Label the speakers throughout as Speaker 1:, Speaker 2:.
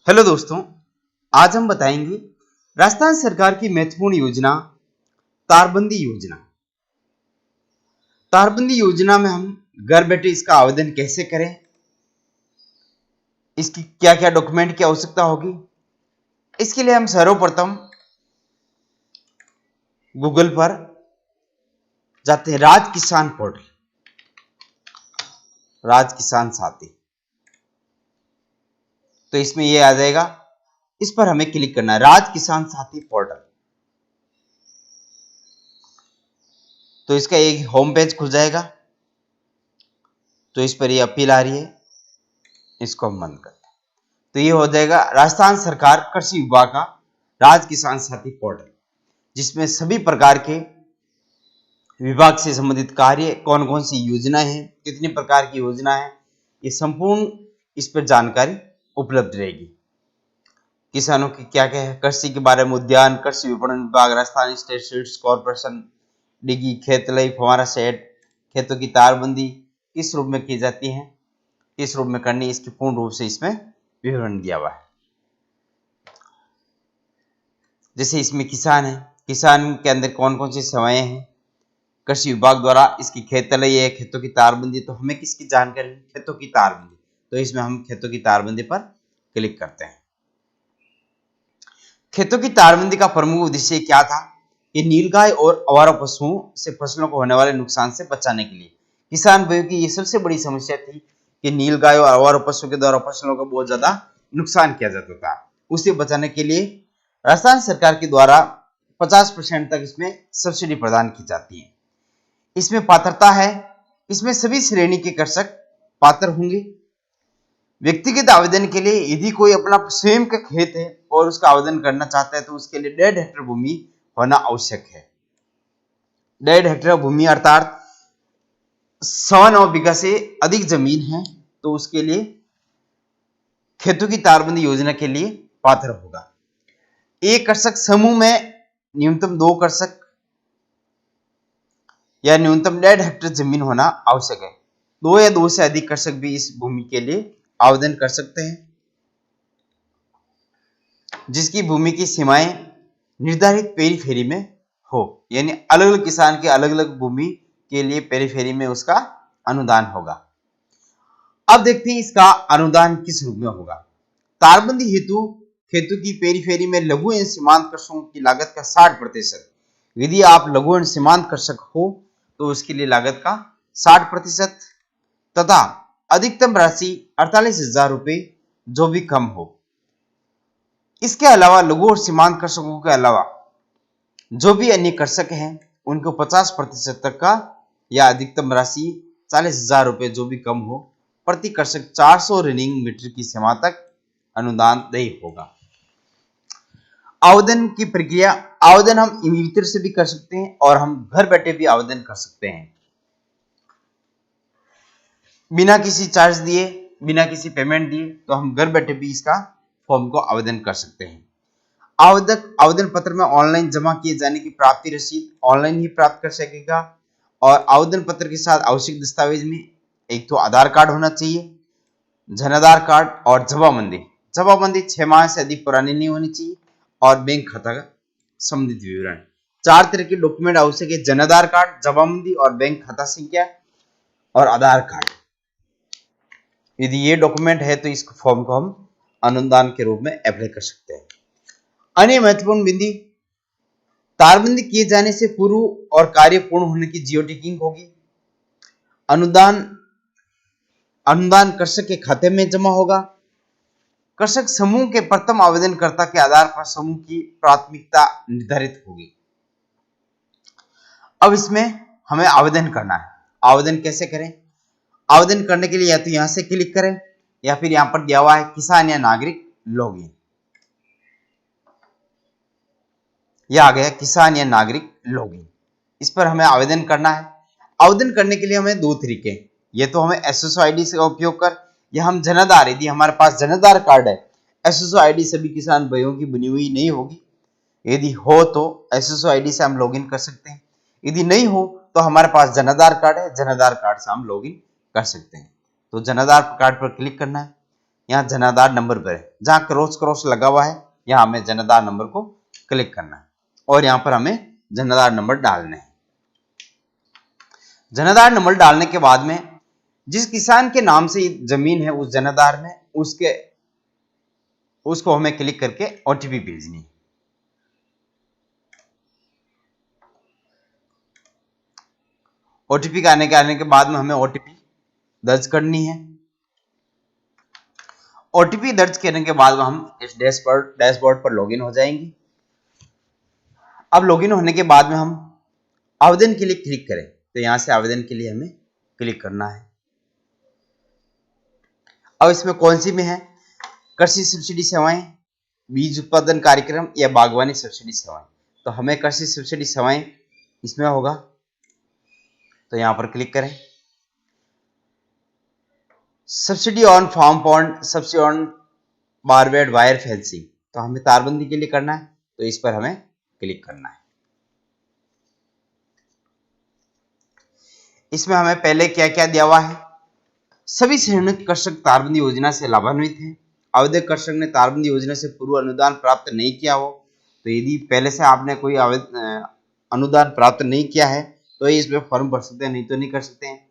Speaker 1: Hello दोस्तों, आज हम बताएंगे राजस्थान सरकार की महत्वपूर्ण योजना तारबंदी योजना। तारबंदी योजना में हम घर बैठे इसका आवेदन कैसे करें, इसकी क्या क्या डॉक्यूमेंट की आवश्यकता होगी। इसके लिए हम सर्वप्रथम गूगल पर जाते हैं, राज किसान पोर्टल, राज किसान साथी, तो इसमें ये आ जाएगा। इस पर हमें क्लिक करना है, राज किसान साथी पोर्टल। तो इसका एक होम पेज खुल जाएगा। तो इस पर ये अपील आ रही है, इसको हम बंद करते हैं। तो ये हो जाएगा राजस्थान सरकार कृषि विभाग का राज किसान साथी पोर्टल, जिसमें सभी प्रकार के विभाग से संबंधित कार्य, कौन कौन सी योजना है, कितनी प्रकार की योजना है, ये संपूर्ण इस पर जानकारी उपलब्ध रहेगी। किसानों की क्या क्या है, कृषि के बारे में उद्यान कृषि विपणन विभाग, राजस्थान स्टेट सीड्स कॉर्पोरेशन, डिगी, खेतलई, फवारा सेट, खेतों की तारबंदी किस रूप में की जाती है, किस रूप में करनी, इसकी पूर्ण रूप से इसमें विवरण दिया हुआ है। जैसे इसमें किसान है, किसान के अंदर कौन कौन सी सेवाएं हैं, कृषि विभाग द्वारा इसकी खेतलई है, खेतों की तारबंदी। तो हमें किसकी जानकारी, खेतों की तारबंदी, तो इसमें हम खेतों की तारबंदी पर क्लिक करते हैं। खेतों की तारबंदी का प्रमुख उद्देश्य क्या था कि नीलगाय और आवारा पशुओं से फसलों को होने वाले नुकसान से बचाने के लिए। किसान भाइयों की ये सबसे बड़ी समस्या थी कि नीलगाय और आवारा पशुओं के द्वारा फसलों को बहुत ज्यादा नुकसान किया जाता था। उसे बचाने के लिए राजस्थान सरकार के द्वारा 50% तक इसमें सब्सिडी प्रदान की जाती है। इसमें पात्रता है, इसमें सभी श्रेणी के कृषक पात्र होंगे। व्यक्तिगत आवेदन के लिए यदि कोई अपना स्वयं का खेत है और उसका आवेदन करना चाहता है तो उसके लिए 1.5 हेक्टेयर भूमि होना आवश्यक है। 1.5 हेक्टेयर भूमि अर्थात 9 बीघा से अधिक जमीन है तो उसके लिए खेतों की तारबंदी योजना के लिए पात्र होगा। एक कृषक समूह में न्यूनतम 2 कृषक या न्यूनतम 1.5 हेक्टेयर जमीन होना आवश्यक है। 2 या 2 से अधिक कृषक भी इस भूमि के लिए आवेदन कर सकते हैं, जिसकी भूमि की सीमाएं निर्धारित पेरीफेरी में हो, यानी अलग अलग किसान के अलग अलग भूमि के लिए पेरीफेरी में उसका अनुदान होगा। अब देखते हैं इसका अनुदान किस रूप में होगा। तारबंदी हेतु खेतों की पेरीफेरी में लघु एवं सीमांत कृषकों की लागत का 60%। यदि आप लघु एवं सीमांत कृषक हो तो उसके लिए लागत का 60% तथा अधिकतम राशि 48,000 रुपए जो भी कम हो। इसके अलावा लघु और सीमांत कृषकों के अलावा जो भी अन्य कृषक हैं उनको 50% तक का या अधिकतम राशि 40,000 रुपए जो भी कम हो, प्रति कृषक 400 रनिंग मीटर की सीमा तक अनुदान देय होगा। आवेदन की प्रक्रिया, आवेदन हम ई मित्र से भी कर सकते हैं और हम घर बैठे भी आवेदन कर सकते हैं। बिना किसी चार्ज दिए, बिना किसी पेमेंट दिए, तो हम घर बैठे भी इसका फॉर्म को आवेदन कर सकते हैं। आवेदन पत्र में ऑनलाइन जमा किए जाने की प्राप्ति रसीद ऑनलाइन ही प्राप्त कर सकेगा और आवेदन पत्र के साथ आवश्यक दस्तावेज में एक तो आधार कार्ड होना चाहिए, जनाधार कार्ड और जमाबंदी। जमाबंदी 6 माह से अधिक पुरानी नहीं होनी चाहिए और बैंक खाता का संबंधित विवरण। 4 तरह के डॉक्यूमेंट आवश्यक है, जनाधार कार्ड, जमाबंदी और बैंक खाता संख्या और आधार कार्ड। यदि ये डॉक्यूमेंट है तो इस फॉर्म को हम अनुदान के रूप में अप्लाई कर सकते हैं। अन्य महत्वपूर्ण बिंदु, तारबंदी किए जाने से पूर्व और कार्य पूर्ण होने की जियो टिकिंग होगी। अनुदान कृषक के खाते में जमा होगा। कृषक समूह के प्रथम आवेदनकर्ता के आधार पर समूह की प्राथमिकता निर्धारित होगी। अब इसमें हमें आवेदन करना है। आवेदन कैसे करें? आवेदन करने के लिए या तो यहां से क्लिक करें या फिर यहां पर दिया हुआ है किसान या नागरिक लॉगिन। यह आ गया किसान या नागरिक लॉगिन। इस पर हमें आवेदन करना है। आवेदन करने के लिए हमें 2 तरीके, ये तो हमें एसएसओ आईडी का उपयोग कर, या हम जनाधार, यदि हमारे पास जनाधार कार्ड है, एसएसओ आईडी सभी किसान भाइयों की बनी हुई नहीं होगी, यदि हो तो एसएसओ आईडी से हम लॉगिन कर सकते हैं। यदि नहीं हो तो हमारे पास जनाधार कार्ड है, जनाधार कार्ड से हम लॉगिन कर सकते हैं। तो जनाधार कार्ड पर क्लिक करना है। यहाँ जनाधार नंबर पर है, जहां क्रॉस लगा हुआ है यहाँ हमें जनाधार नंबर को क्लिक करना है और यहाँ पर हमें जनाधार नंबर डालना है। जनाधार नंबर डालने के बाद में जिस किसान के नाम से जमीन है उस जनाधार में उसको हमें क्लिक करके ओटीपी भेजनी है। ओटीपी आने के बाद में हमें ओटीपी दर्ज करनी है। ओटीपी दर्ज करने के बाद हम इस डैशबोर्ड पर लॉगिन हो जाएंगे। अब लॉगिन होने के बाद में हम आवेदन के लिए क्लिक करें, तो यहां से आवेदन के लिए हमें क्लिक करना है। अब इसमें कौन सी में है, कृषि सब्सिडी सेवाएं, बीज उत्पादन कार्यक्रम या बागवानी सब्सिडी सेवाएं, तो हमें कृषि सब्सिडी सेवाएं इसमें होगा, तो यहां पर क्लिक करें। Subsidy on farm pond, subsidy on barbed wire fencing, तो हमें तारबंदी के लिए करना है, तो इस पर हमें क्लिक करना है। इसमें हमें पहले क्या क्या दिया हुआ है, सभी संयुक्त कृषक तारबंदी योजना से लाभान्वित हैं। आवेदक कृषक ने तारबंदी योजना से पूर्व अनुदान प्राप्त नहीं किया हो, तो यदि पहले से आपने कोई अनुदान प्राप्त नहीं किया है तो इसमें फॉर्म भर सकते हैं, नहीं तो नहीं कर सकते हैं।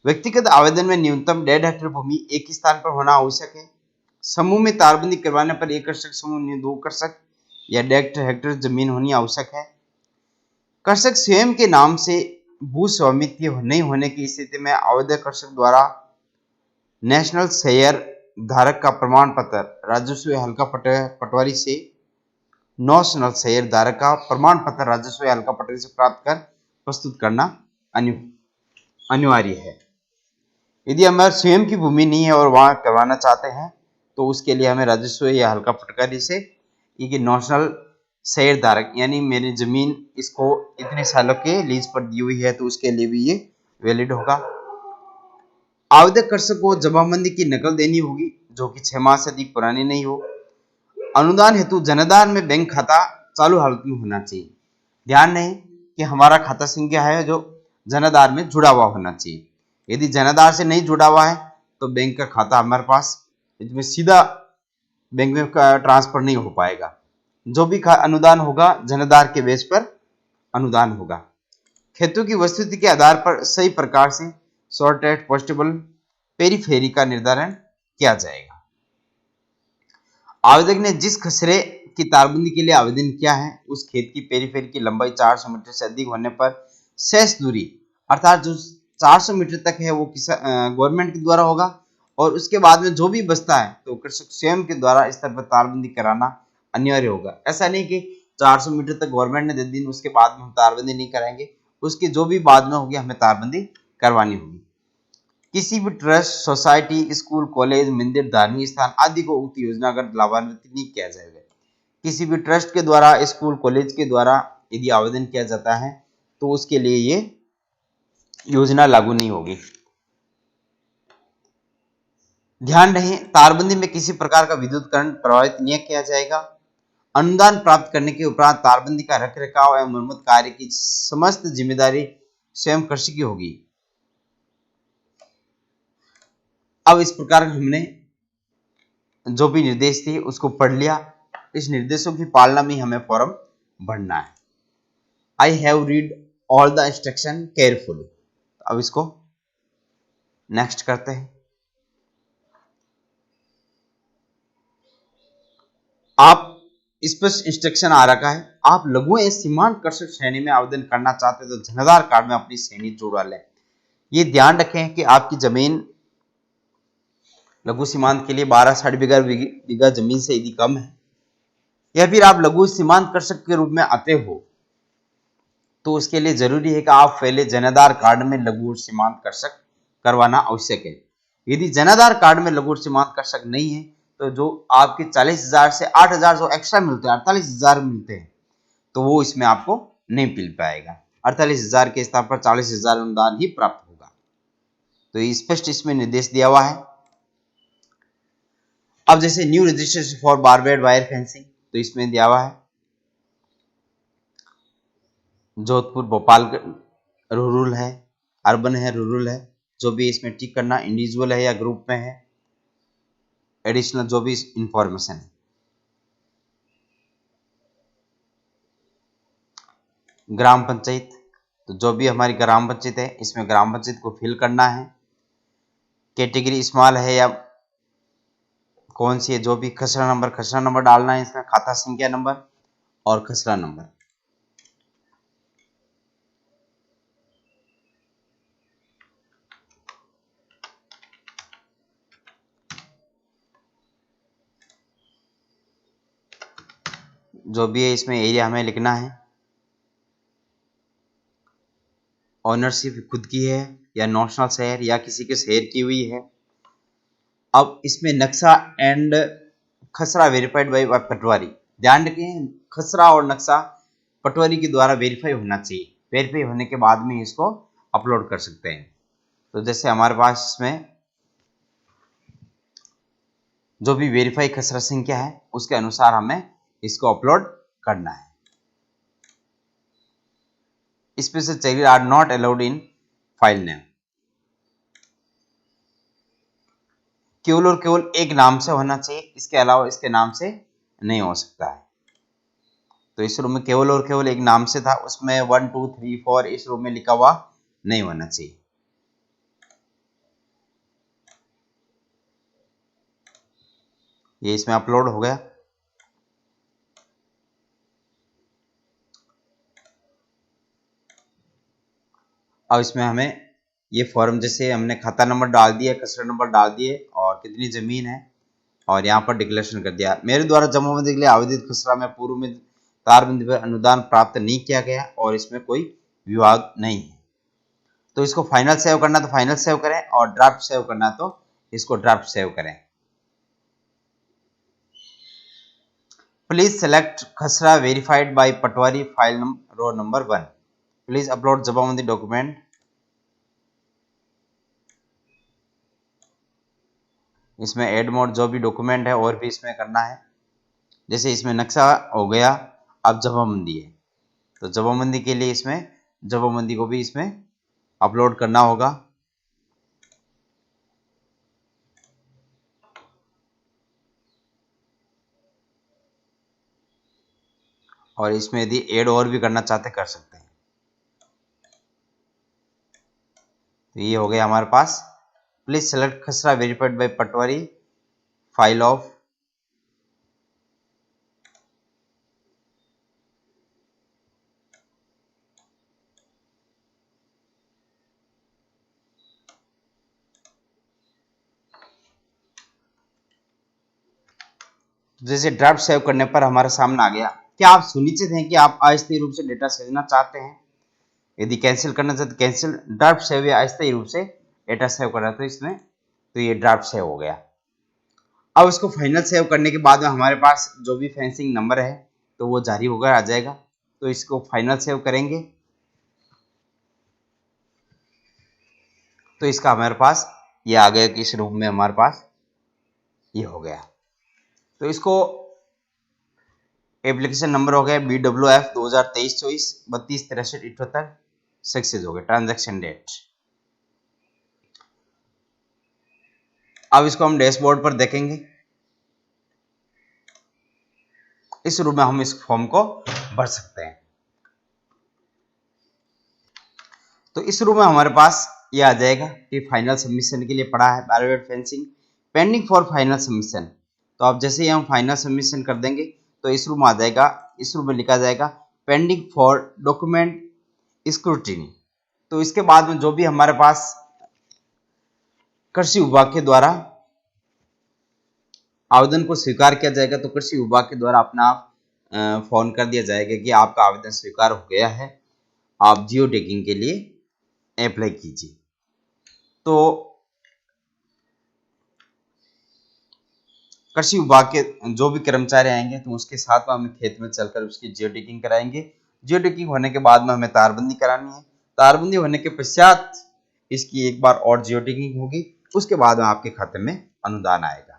Speaker 1: व्यक्तिगत आवेदन में न्यूनतम 1.5 हेक्टेयर भूमि एक ही स्थान पर होना आवश्यक है। समूह में तारबंदी करवाने पर एक कृषक समूह में 2 कृषक या 1.5 हेक्टेयर जमीन होनी आवश्यक है। कृषक स्वयं के नाम से भू स्वामित्व नहीं होने की स्थिति में आवेदक कृषक द्वारा नेशनल शेयर धारक का प्रमाण पत्र राजस्व हल्का पटवारी से नेशनल शेयर धारक का प्रमाण पत्र राजस्व हल्का पटवारी से प्राप्त कर प्रस्तुत करना अनिवार्य है। यदि हमारे स्वयं की भूमि नहीं है और वहां करवाना चाहते हैं तो उसके लिए हमें राजस्व या हल्का पटवारी से ये नेशनल शेयर धारक यानी मेरी जमीन इसको इतने सालों के लीज पर दी हुई है तो उसके लिए भी ये वैलिड होगा। आवेदक कृषक को जमाबंदी की नकल देनी होगी जो कि 6 माह से अधिक पुरानी नहीं हो। अनुदान हेतु जनाधार में बैंक खाता चालू हालत में होना चाहिए। ध्यान रहे कि हमारा खाता संख्या है जो जनाधार में जुड़ा हुआ होना चाहिए। यदि जनाधार से नहीं जुड़ा हुआ है तो बैंक का खाता हमारे पास इसमें सीधा बैंक में ट्रांसफर नहीं हो पाएगा। जो भी अनुदान होगा जनाधार के बेस पर अनुदान होगा। खेतों की वस्तुस्थिति के आधार पर सही प्रकार से सॉर्टेड पोस्टेबल पेरीफेरी का निर्धारण किया जाएगा। आवेदक ने जिस खसरे की तारबंदी के लिए आवेदन किया है उस खेत की पेरीफेरी की लंबाई 400 मीटर से अधिक होने पर शेष दूरी अर्थात जो 400 मीटर तक है वो गवर्नमेंट के द्वारा होगा और उसके बाद में जो भी बचता है तो कृषक स्वयं के द्वारा इस तरह पर तारबंदी कराना अनिवार्य होगा। ऐसा नहीं कि 400 मीटर तक गवर्नमेंट ने दे दी उसके बाद में हम तारबंदी नहीं कराएंगे, उसके जो भी बाद में होगी हमें तारबंदी करवानी होगी। किसी भी ट्रस्ट, सोसाइटी, स्कूल, कॉलेज, मंदिर, धार्मिक स्थान आदि को उक्त योजना अगर लाभान्वित नहीं किया जाएगा। किसी भी ट्रस्ट के द्वारा, स्कूल, कॉलेज के द्वारा यदि आवेदन किया जाता है तो उसके लिए ये योजना लागू नहीं होगी। ध्यान रहे तारबंदी में किसी प्रकार का विद्युतीकरण प्रभावित नहीं किया जाएगा। अनुदान प्राप्त करने के उपरांत तारबंदी का रखरखाव एवं मरम्मत कार्य की समस्त जिम्मेदारी स्वयं कृषि की होगी। अब इस प्रकार हमने जो भी निर्देश थे उसको पढ़ लिया। इस निर्देशों की पालना में हमें फॉर्म भरना है। I have read all the instruction carefully. अब इसको नेक्स्ट करते हैं। आप स्पष्ट इंस्ट्रक्शन आ रखा है। आप लघु एवं सीमांत कृषक श्रेणी में आवेदन करना चाहते हैं तो जनाधार कार्ड में अपनी श्रेणी जोड़ा लें। ये ध्यान रखें कि आपकी जमीन लघु सीमांत के लिए 12-60 बीघा जमीन से यदि कम है या फिर आप लघु सीमांत कृषक के रूप में आते हो तो उसके लिए जरूरी है कि आप पहले जनाधार कार्ड में लघु सीमांत कृषक करवाना आवश्यक है। यदि जनाधार कार्ड में लघु सीमांत कृषक नहीं है तो जो आपके 40,000 से 8,000 जो एक्स्ट्रा मिलते हैं 48,000 मिलते हैं तो वो इसमें आपको नहीं मिल पाएगा। 48,000 के स्थान पर 40,000 अनुदान ही प्राप्त होगा। तो स्पष्ट इसमें निर्देश दिया हुआ है। अब जैसे new registration for barbed wire fencing तो इसमें दिया हुआ है जोधपुर, भोपाल रूरल है, अर्बन है, रूरल है, जो भी इसमें टिक करना इंडिविजुअल है या ग्रुप में है। एडिशनल जो भी इंफॉर्मेशन है। ग्राम पंचायत, तो जो भी हमारी ग्राम पंचायत है इसमें ग्राम पंचायत को फिल करना है। कैटेगरी स्मॉल है या कौन सी है, जो भी खसरा नंबर डालना है इसमें, खाता संख्या नंबर और खसरा नंबर। जो भी है इसमें एरिया हमें लिखना है। ऑनरशिप खुद की है या नेशनल शहर या किसी के शहर की हुई है। अब इसमें नक्शा एंड खसरा वेरीफाइड बाय पटवारी, ध्यान रखें खसरा और नक्शा पटवारी के द्वारा वेरीफाई होना चाहिए। वेरीफाई होने के बाद में इसको अपलोड कर सकते हैं। तो जैसे हमारे पास इसमें जो भी वेरीफाई खसरा संख्या है उसके अनुसार हमें इसको अपलोड करना है। Special check are not allowed in file name, केवल और केवल एक नाम से होना चाहिए, इसके अलावा इसके नाम से नहीं हो सकता है। तो इस रूम में केवल और केवल एक नाम से था, उसमें 1 2 3 4 इस रूम में लिखा हुआ नहीं होना चाहिए। ये इसमें अपलोड हो गया। अब इसमें हमें ये फॉर्म, जैसे हमने खाता नंबर डाल दिया, खसरा नंबर डाल दिए और कितनी जमीन है और यहाँ पर डिक्लेरेशन कर दिया। मेरे द्वारा जमाबंदी के लिए आवेदित खसरा में पूर्व में तारबंदी पर अनुदान प्राप्त नहीं किया गया और इसमें कोई विवाद नहीं है। तो इसको फाइनल सेव करना तो फाइनल सेव करें और ड्राफ्ट सेव करना तो इसको ड्राफ्ट सेव करें। Please select khasra verified by patwari file row number 1। Please upload jamabandi document. इसमें एड मोड जो भी डॉक्यूमेंट है और भी इसमें करना है। जैसे इसमें नक्शा हो गया, अब जमाबंदी है तो जमाबंदी के लिए इसमें जमाबंदी को भी इसमें अपलोड करना होगा। और इसमें यदि ऐड और भी करना चाहते कर सकते हैं। तो ये हो गया हमारे पास। Please select khasra verified by patwari file of जैसे ड्राफ्ट सेव करने पर हमारे सामने आ गया। क्या आप सुनिश्चित हैं कि आप अस्थायी रूप से डेटा सेवना चाहते हैं? यदि कैंसिल करना चाहते कैंसिल, ड्राफ्ट सेव या अस्थायी रूप से डेटा सेव करना तो इसमें, तो ये ड्राफ्ट सेव हो गया। अब इसको फाइनल सेव करने के बाद में हमारे पास जो भी फेंसिंग नंबर है तो वो जारी होकर आ जाएगा। तो इसको फाइनल सेव करेंगे तो इसका हमारे पास ये आ गया कि इस रूप में हमारे पास ये हो गया। तो इसको एप्लीकेशन नंबर हो गया BWF 2023-24 326378 सक्सेस हो गया। Transaction date. अब इसको हम डैशबोर्ड पर देखेंगे। इस रूप में हम इस फॉर्म को भर सकते हैं। तो इस रूप में हमारे पास ये आ जाएगा कि फाइनल सबमिशन के लिए पड़ा है biodata fencing pending for final submission. तो अब जैसे ही हम फाइनल सबमिशन कर देंगे तो इस रूम आ जाएगा। इस रूम में लिखा जाएगा पेंडिंग फॉर डॉक्यूमेंट स्क्रूटिनी। तो इसके बाद में जो भी हमारे पास कृषि विभाग के द्वारा आवेदन को स्वीकार किया जाएगा तो कृषि विभाग के द्वारा अपना आप फोन कर दिया जाएगा कि आपका आवेदन स्वीकार हो गया है, आप जियो टैगिंग के लिए अप्लाई कीजिए। तो कृषि विभाग के जो भी कर्मचारी आएंगे तो उसके साथ में हमें खेत में चलकर उसकी जियो टैगिंग कराएंगे। जियो टैगिंग होने के बाद में हमें तारबंदी करानी है। तारबंदी होने के पश्चात इसकी एक बार और जियो टैगिंग होगी, उसके बाद में आपके खाते में अनुदान आएगा।